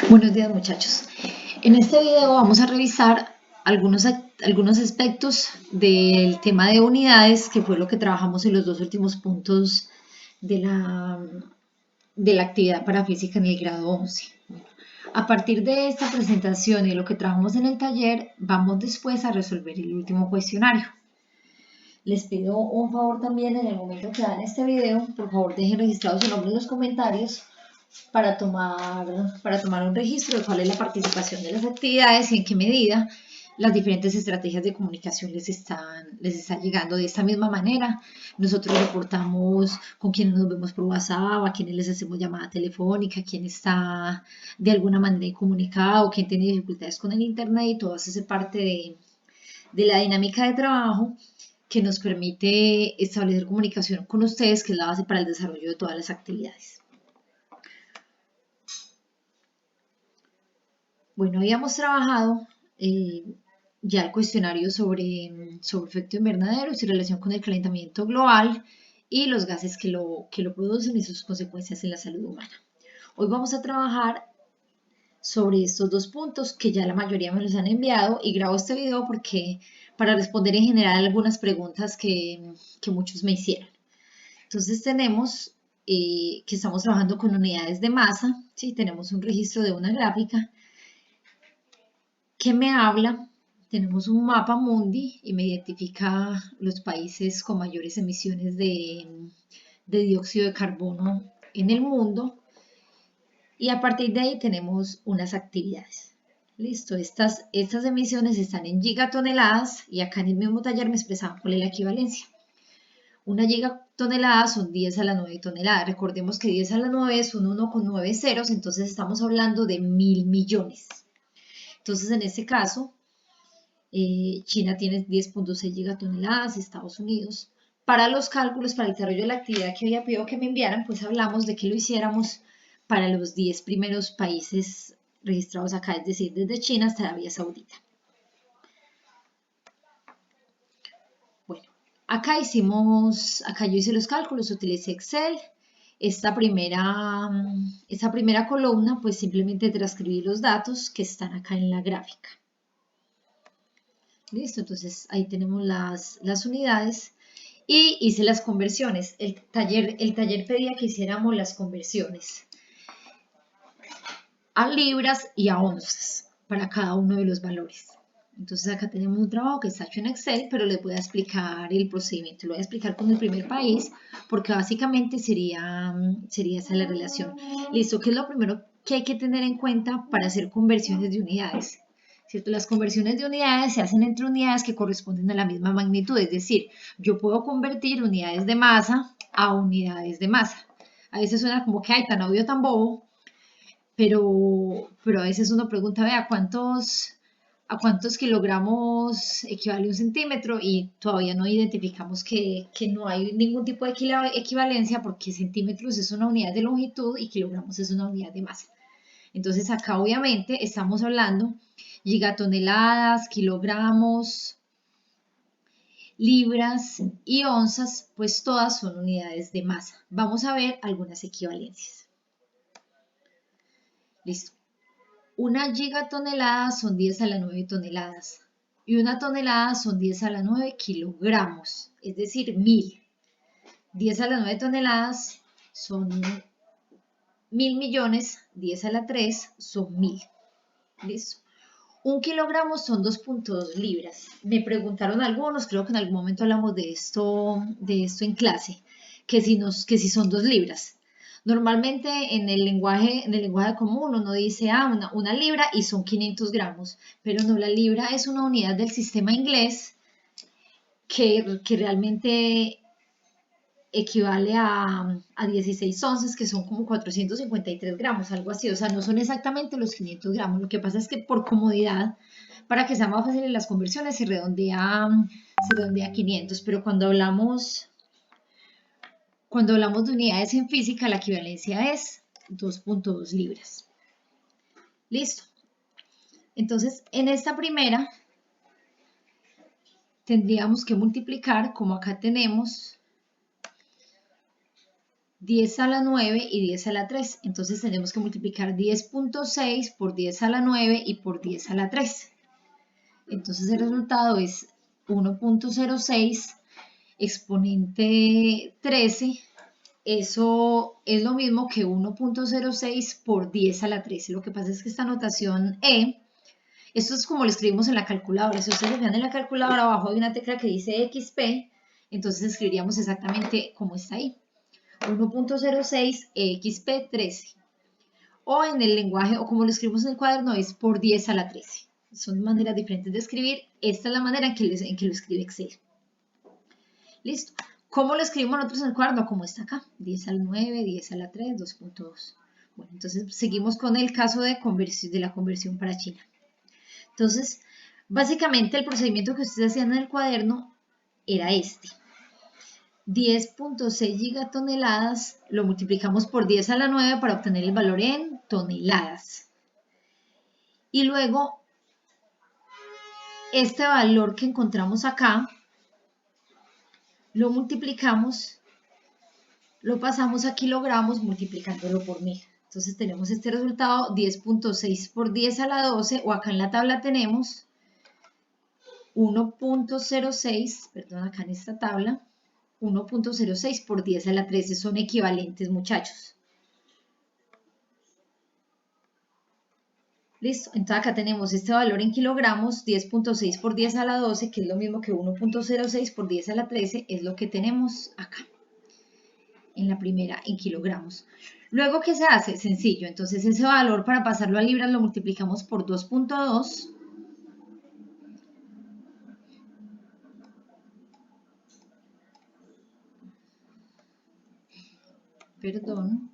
Buenos días, muchachos. En este video vamos a revisar algunos aspectos del tema de unidades, que fue lo que trabajamos en los dos últimos puntos de la actividad para física en el grado 11. A partir de esta presentación y lo que trabajamos en el taller, vamos después a resolver el último cuestionario. Les pido un favor también en el momento que hagan este video, por favor dejen registrado su nombre en los comentarios para tomar un registro de cuál es la participación de las actividades y en qué medida las diferentes estrategias de comunicación les están llegando. De esta misma manera, nosotros reportamos con quienes nos vemos por WhatsApp, a quienes les hacemos llamada telefónica, quién está de alguna manera incomunicado, quién tiene dificultades con el internet, y todo eso hace parte de la dinámica de trabajo que nos permite establecer comunicación con ustedes, que es la base para el desarrollo de todas las actividades. Bueno, habíamos trabajado ya el cuestionario sobre efecto invernadero y su relación con el calentamiento global y los gases que lo producen y sus consecuencias en la salud humana. Hoy vamos a trabajar sobre estos dos puntos que ya la mayoría me los han enviado, y grabo este video porque para responder en general algunas preguntas que muchos me hicieron. Entonces tenemos que estamos trabajando con unidades de masa, ¿sí? Tenemos un registro de una gráfica que me habla. Tenemos un mapa mundi y me identifica los países con mayores emisiones de dióxido de carbono en el mundo, y a partir de ahí tenemos unas actividades. Listo, estas emisiones están en gigatoneladas, y acá en el mismo taller me expresaban cuál es la equivalencia. Una gigatonelada son 10 a la 9 toneladas. Recordemos que 10 a la 9 es un 1 con 9 ceros, entonces estamos hablando de 1000 millones. Entonces, en este caso, China tiene 10.6 gigatoneladas, Estados Unidos. Para los cálculos, para el desarrollo de la actividad que había pedido que me enviaran, pues hablamos de que lo hiciéramos para los 10 primeros países registrados acá, es decir, desde China hasta Arabia Saudita. Bueno, acá yo hice los cálculos, utilicé Excel. Esta primera columna, pues simplemente transcribí los datos que están acá en la gráfica. Listo, entonces ahí tenemos las unidades y hice las conversiones. El taller pedía que hiciéramos las conversiones a libras y a onzas para cada uno de los valores. Entonces acá tenemos un trabajo que está hecho en Excel, pero les voy a explicar el procedimiento. Lo voy a explicar con el primer país, porque básicamente sería esa la relación. Listo, ¿qué es lo primero que hay que tener en cuenta para hacer conversiones de unidades? ¿Cierto? Las conversiones de unidades se hacen entre unidades que corresponden a la misma magnitud, es decir, yo puedo convertir unidades de masa a unidades de masa. A veces suena como que hay tan obvio, tan bobo, pero a veces uno pregunta, vea, ¿a cuántos kilogramos equivale un centímetro? Y todavía no identificamos que no hay ningún tipo de equivalencia, porque centímetros es una unidad de longitud y kilogramos es una unidad de masa. Entonces acá obviamente estamos hablando gigatoneladas, kilogramos, libras y onzas, pues todas son unidades de masa. Vamos a ver algunas equivalencias. Listo. Una gigatonelada son 10 a la 9 toneladas y una tonelada son 10 a la 9 kilogramos, es decir, 1000. 10 a la 9 toneladas son 1000 millones, 10 a la 3 son 1000. ¿Listo? Un kilogramo son 2.2 libras. Me preguntaron algunos, creo que en algún momento hablamos de esto en clase, que si son 2 libras. Normalmente en el lenguaje común uno dice, una libra y son 500 gramos, pero no, la libra es una unidad del sistema inglés que realmente equivale a 16 onzas, que son como 453 gramos, algo así. O sea, no son exactamente los 500 gramos. Lo que pasa es que por comodidad, para que sea más fácil en las conversiones, se redondea a 500, pero cuando hablamos de unidades en física, la equivalencia es 2.2 libras. Listo. Entonces, en esta primera, tendríamos que multiplicar, como acá tenemos 10 a la 9 y 10 a la 3. Entonces tenemos que multiplicar 10.6 por 10 a la 9 y por 10 a la 3. Entonces el resultado es 1.06 exponente 13. Eso es lo mismo que 1.06 por 10 a la 13. Lo que pasa es que esta notación E, esto es como lo escribimos en la calculadora. Si ustedes lo vean en la calculadora, abajo hay una tecla que dice XP, entonces escribiríamos exactamente como está ahí. 1.06 XP13. O en el lenguaje, o como lo escribimos en el cuaderno, es por 10 a la 13. Son maneras diferentes de escribir. Esta es la manera en que lo escribe Excel. Listo. ¿Cómo lo escribimos nosotros en el cuaderno? Como está acá. 10 a la 9, 10 a la 3, 2.2. Bueno, entonces seguimos con el caso de la conversión para China. Entonces, básicamente el procedimiento que ustedes hacían en el cuaderno era este. 10.6 gigatoneladas lo multiplicamos por 10 a la 9 para obtener el valor en toneladas. Y luego, este valor que encontramos acá, lo multiplicamos, lo pasamos a kilogramos multiplicándolo por 1000. Entonces tenemos este resultado, 10.6 por 10 a la 12, o acá en la tabla tenemos 1.06, perdón, acá en esta tabla, 1.06 por 10 a la 13 son equivalentes, muchachos. Listo, entonces acá tenemos este valor en kilogramos, 10.6 por 10 a la 12, que es lo mismo que 1.06 por 10 a la 13, es lo que tenemos acá, en la primera, en kilogramos. Luego, ¿qué se hace? Sencillo, entonces ese valor para pasarlo a libras lo multiplicamos por 2.2, perdón,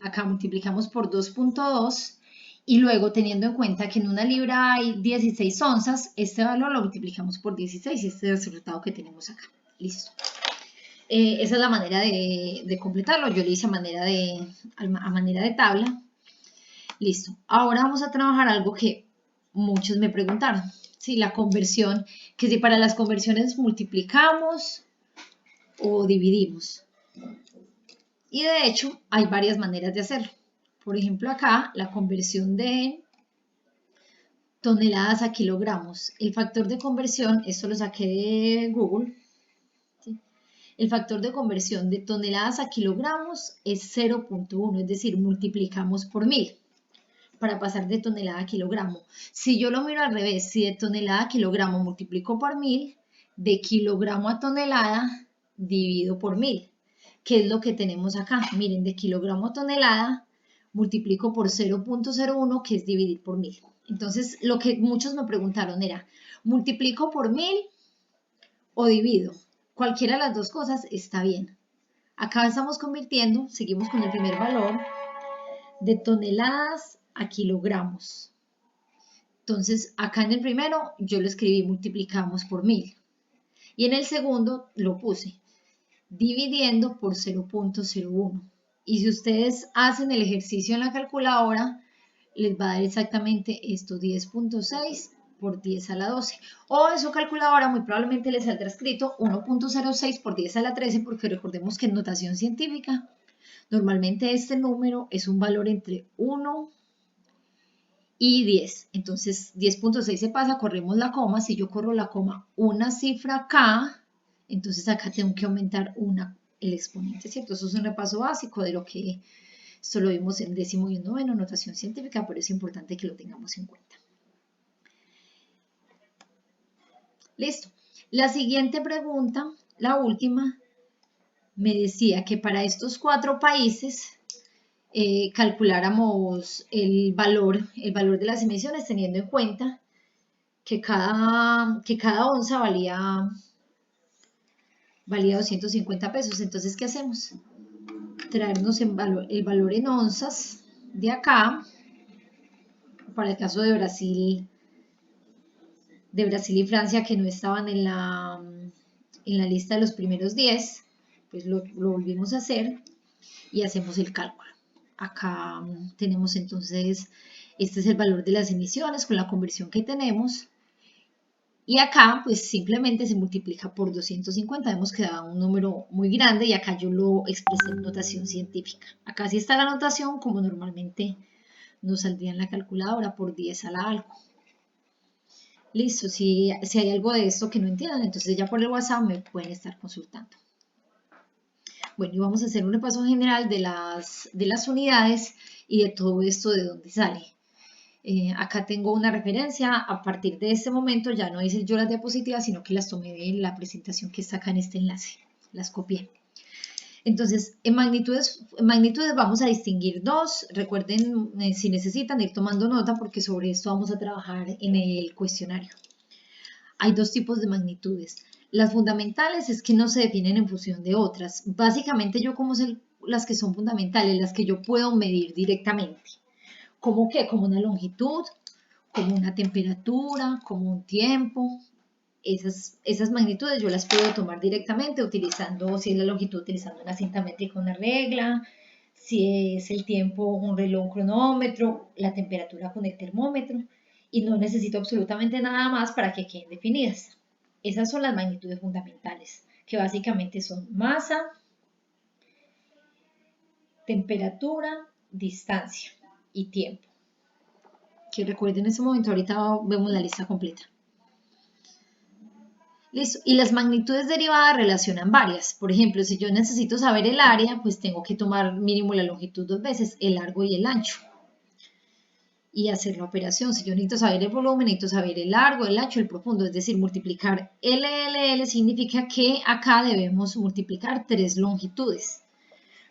acá multiplicamos por 2.2 y luego teniendo en cuenta que en una libra hay 16 onzas, este valor lo multiplicamos por 16 y este es el resultado que tenemos acá. Listo. Esa es la manera de completarlo. Yo lo hice a manera de tabla. Listo. Ahora vamos a trabajar algo que muchos me preguntaron. Sí, la conversión, que si para las conversiones multiplicamos o dividimos. Y de hecho, hay varias maneras de hacerlo. Por ejemplo, acá, la conversión de toneladas a kilogramos. El factor de conversión, esto lo saqué de Google. ¿Sí? El factor de conversión de toneladas a kilogramos es 0.1, es decir, multiplicamos por 1000 para pasar de tonelada a kilogramo. Si yo lo miro al revés, si de tonelada a kilogramo multiplico por 1000, de kilogramo a tonelada divido por 1000. ¿Qué es lo que tenemos acá? Miren, de kilogramo a tonelada multiplico por 0.01, que es dividir por 1000. Entonces, lo que muchos me preguntaron era, ¿multiplico por 1000 o divido? Cualquiera de las dos cosas está bien. Acá estamos convirtiendo, seguimos con el primer valor, de toneladas a kilogramos. Entonces, acá en el primero yo lo escribí, multiplicamos por 1000. Y en el segundo lo puse, dividiendo por 0.01. Y si ustedes hacen el ejercicio en la calculadora, les va a dar exactamente esto, 10.6 por 10 a la 12. O en su calculadora muy probablemente les saldrá escrito 1.06 por 10 a la 13, porque recordemos que en notación científica, normalmente este número es un valor entre 1 y 10. Entonces 10.6 se pasa, corremos la coma. Si yo corro la coma una cifra acá, entonces acá tengo que aumentar el exponente, ¿cierto? Eso es un repaso básico de lo que esto lo vimos en décimo y en noveno, notación científica, pero es importante que lo tengamos en cuenta. Listo. La siguiente pregunta, la última, me decía que para estos 4 países calculáramos el valor de las emisiones teniendo en cuenta que cada onza valía 250 pesos. Entonces, ¿qué hacemos? Traernos el valor en onzas de acá, para el caso de Brasil y Francia, que no estaban en la lista de los primeros 10, pues lo volvimos a hacer y hacemos el cálculo. Acá tenemos entonces, este es el valor de las emisiones con la conversión que tenemos. Y acá, pues simplemente se multiplica por 250. Vemos que da un número muy grande y acá yo lo expresé en notación científica. Acá sí está la notación como normalmente nos saldría en la calculadora por 10 a la algo. Listo, si hay algo de esto que no entiendan, entonces ya por el WhatsApp me pueden estar consultando. Bueno, y vamos a hacer un repaso general de las unidades y de todo esto de dónde sale. Acá tengo una referencia, a partir de este momento ya no hice yo las diapositivas, sino que las tomé de la presentación que está acá en este enlace, las copié. Entonces, en magnitudes vamos a distinguir dos. Recuerden, si necesitan ir tomando nota, porque sobre esto vamos a trabajar en el cuestionario. Hay dos tipos de magnitudes. Las fundamentales es que no se definen en función de otras. Básicamente yo como sé las que son fundamentales, las que yo puedo medir directamente. ¿Cómo qué? Como una longitud, como una temperatura, como un tiempo. Esas magnitudes yo las puedo tomar directamente utilizando, si es la longitud, utilizando una cinta métrica, una regla, si es el tiempo, un reloj, un cronómetro, la temperatura con el termómetro, y no necesito absolutamente nada más para que queden definidas. Esas son las magnitudes fundamentales, que básicamente son masa, temperatura, distancia y tiempo. Que recuerden en ese momento, ahorita vemos la lista completa. Listo. Y las magnitudes derivadas relacionan varias. Por ejemplo, si yo necesito saber el área, pues tengo que tomar mínimo la longitud dos veces, el largo y el ancho. Y hacer la operación. Si yo necesito saber el volumen, necesito saber el largo, el ancho, el profundo. Es decir, multiplicar LLL significa que acá debemos multiplicar 3 longitudes.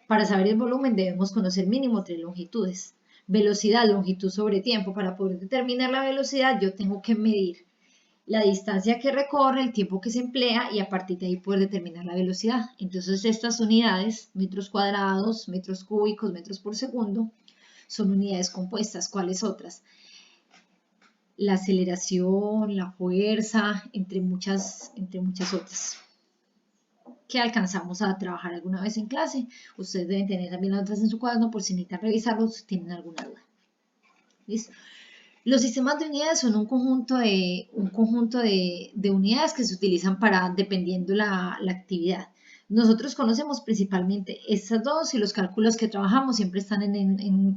Para saber el volumen debemos conocer mínimo 3 longitudes. Velocidad, longitud sobre tiempo. Para poder determinar la velocidad, yo tengo que medir la distancia que recorre, el tiempo que se emplea y a partir de ahí poder determinar la velocidad. Entonces estas unidades, metros cuadrados, metros cúbicos, metros por segundo, son unidades compuestas. ¿Cuáles otras? La aceleración, la fuerza, entre muchas otras que alcanzamos a trabajar alguna vez en clase. Ustedes deben tener también las otras en su cuaderno por si necesitan revisarlos si tienen alguna duda. ¿Listo? Los sistemas de unidades son un conjunto de unidades que se utilizan dependiendo la actividad. Nosotros conocemos principalmente estas dos y los cálculos que trabajamos siempre están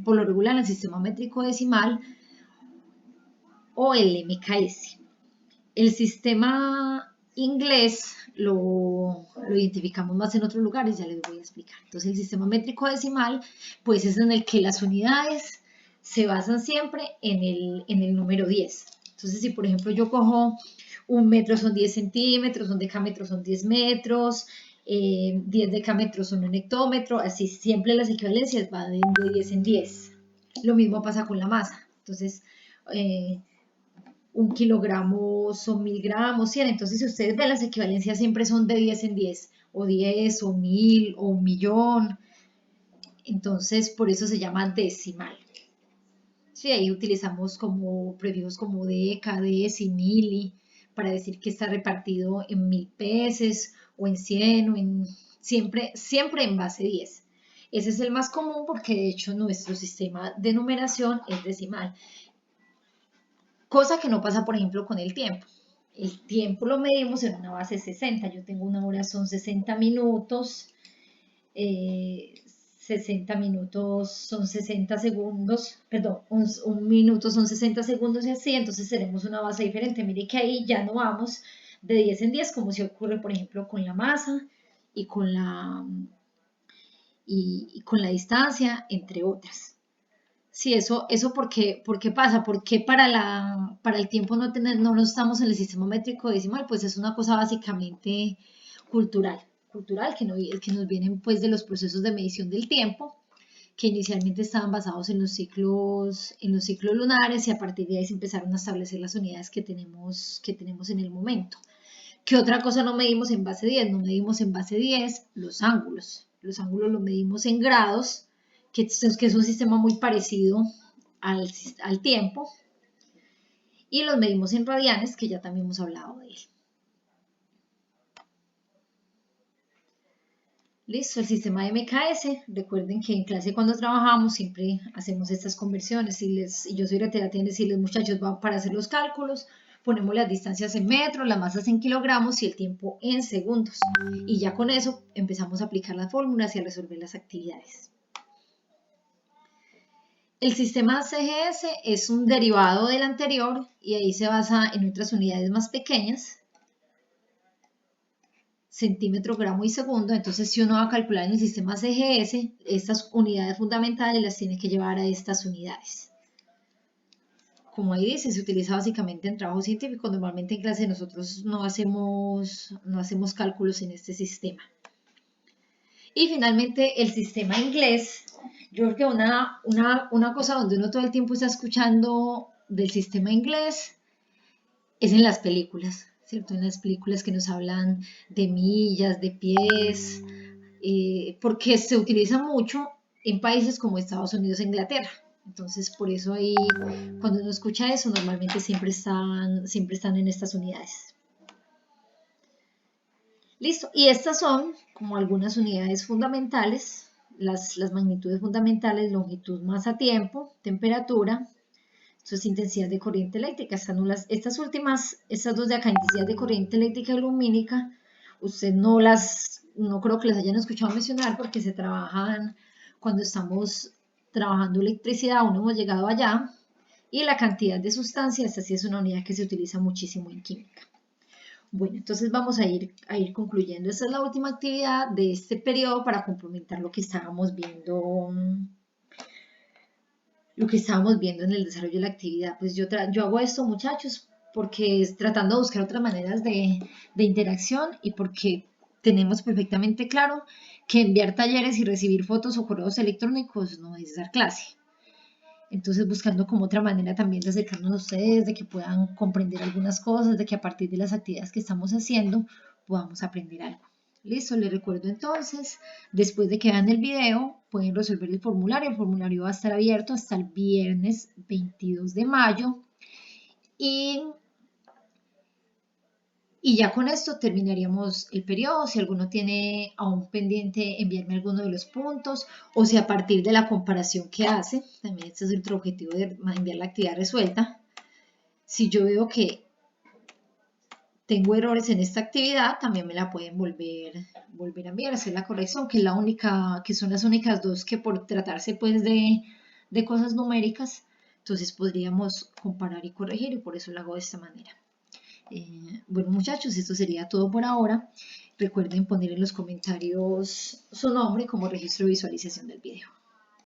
por lo regular en el sistema métrico decimal o el MKS. El sistema inglés lo identificamos más en otros lugares, ya les voy a explicar. Entonces el sistema métrico decimal pues es en el que las unidades se basan siempre en el número 10. Entonces, si por ejemplo yo cojo un metro son 10 centímetros, un decámetro son 10 metros, 10 decámetros son un hectómetro, así siempre las equivalencias van de 10 en 10. Lo mismo pasa con la masa. Entonces, un kilogramo son 1000 gramos, 100. Entonces, si ustedes ven, las equivalencias siempre son de 10 en 10, o 10, o 1000, o un millón. Entonces, por eso se llama decimal. Sí, ahí utilizamos como prefijos como deca, deci, mili, para decir que está repartido en 1000 pesos, o en 100, siempre en base 10. Ese es el más común porque de hecho nuestro sistema de numeración es decimal. Cosa que no pasa, por ejemplo, con el tiempo. El tiempo lo medimos en una base 60. Yo tengo una hora, son 60 minutos. 60 minutos son 60 segundos, perdón, un minuto son 60 segundos y así, entonces tenemos una base diferente. Mire que ahí ya no vamos de 10 en 10, como si ocurre, por ejemplo, con la masa y con la distancia, entre otras. Sí, eso ¿por qué pasa? Porque para el tiempo no estamos en el sistema métrico decimal, pues es una cosa básicamente cultural que nos vienen pues de los procesos de medición del tiempo, que inicialmente estaban basados en los ciclos lunares y a partir de ahí se empezaron a establecer las unidades que tenemos en el momento. ¿Qué otra cosa no medimos en base 10? No medimos en base 10 los ángulos. Los ángulos los medimos en grados, que es un sistema muy parecido al tiempo. Y los medimos en radianes, que ya también hemos hablado de él. Listo, el sistema de MKS. Recuerden que en clase cuando trabajamos siempre hacemos estas conversiones. Y yo soy reiterativa en decirles, muchachos, para hacer los cálculos, ponemos las distancias en metros, las masas en kilogramos y el tiempo en segundos. Y ya con eso empezamos a aplicar las fórmulas y a resolver las actividades. El sistema CGS es un derivado del anterior y ahí se basa en otras unidades más pequeñas, centímetro, gramo y segundo. Entonces, si uno va a calcular en el sistema CGS, estas unidades fundamentales las tiene que llevar a estas unidades. Como ahí dice, se utiliza básicamente en trabajo científico. Normalmente en clase nosotros no hacemos cálculos en este sistema. Y finalmente el sistema inglés. Yo creo que una cosa donde uno todo el tiempo está escuchando del sistema inglés es en las películas, ¿cierto? En las películas que nos hablan de millas, de pies, porque se utiliza mucho en países como Estados Unidos e Inglaterra. Entonces, por eso ahí, cuando uno escucha eso, normalmente siempre están en estas unidades. Listo, y estas son como algunas unidades fundamentales, las magnitudes fundamentales: longitud, masa, tiempo, temperatura. Esto es intensidad de corriente eléctrica. Estas dos de acá, intensidad de corriente eléctrica y lumínica, usted no creo que las hayan escuchado mencionar porque se trabajan cuando estamos trabajando electricidad, aún no hemos llegado allá. Y la cantidad de sustancia, esta sí es una unidad que se utiliza muchísimo en química. Bueno, entonces vamos a ir concluyendo. Esta es la última actividad de este periodo para complementar lo que estábamos viendo en el desarrollo de la actividad. Pues yo hago esto, muchachos, porque es tratando de buscar otras maneras de interacción y porque tenemos perfectamente claro que enviar talleres y recibir fotos o correos electrónicos no es dar clase. Entonces, buscando como otra manera también de acercarnos a ustedes, de que puedan comprender algunas cosas, de que a partir de las actividades que estamos haciendo podamos aprender algo. Listo, les recuerdo entonces, después de que vean el video, pueden resolver el formulario. El formulario va a estar abierto hasta el viernes 22 de mayo. Y ya con esto terminaríamos el periodo. Si alguno tiene aún pendiente enviarme alguno de los puntos, o si a partir de la comparación que hace, también este es otro objetivo de enviar la actividad resuelta. Si yo veo que tengo errores en esta actividad, también me la pueden volver a enviar, hacer la corrección, que son las únicas dos que, por tratarse pues de cosas numéricas, entonces podríamos comparar y corregir, y por eso lo hago de esta manera. Bueno, muchachos, esto sería todo por ahora. Recuerden poner en los comentarios su nombre como registro de visualización del video.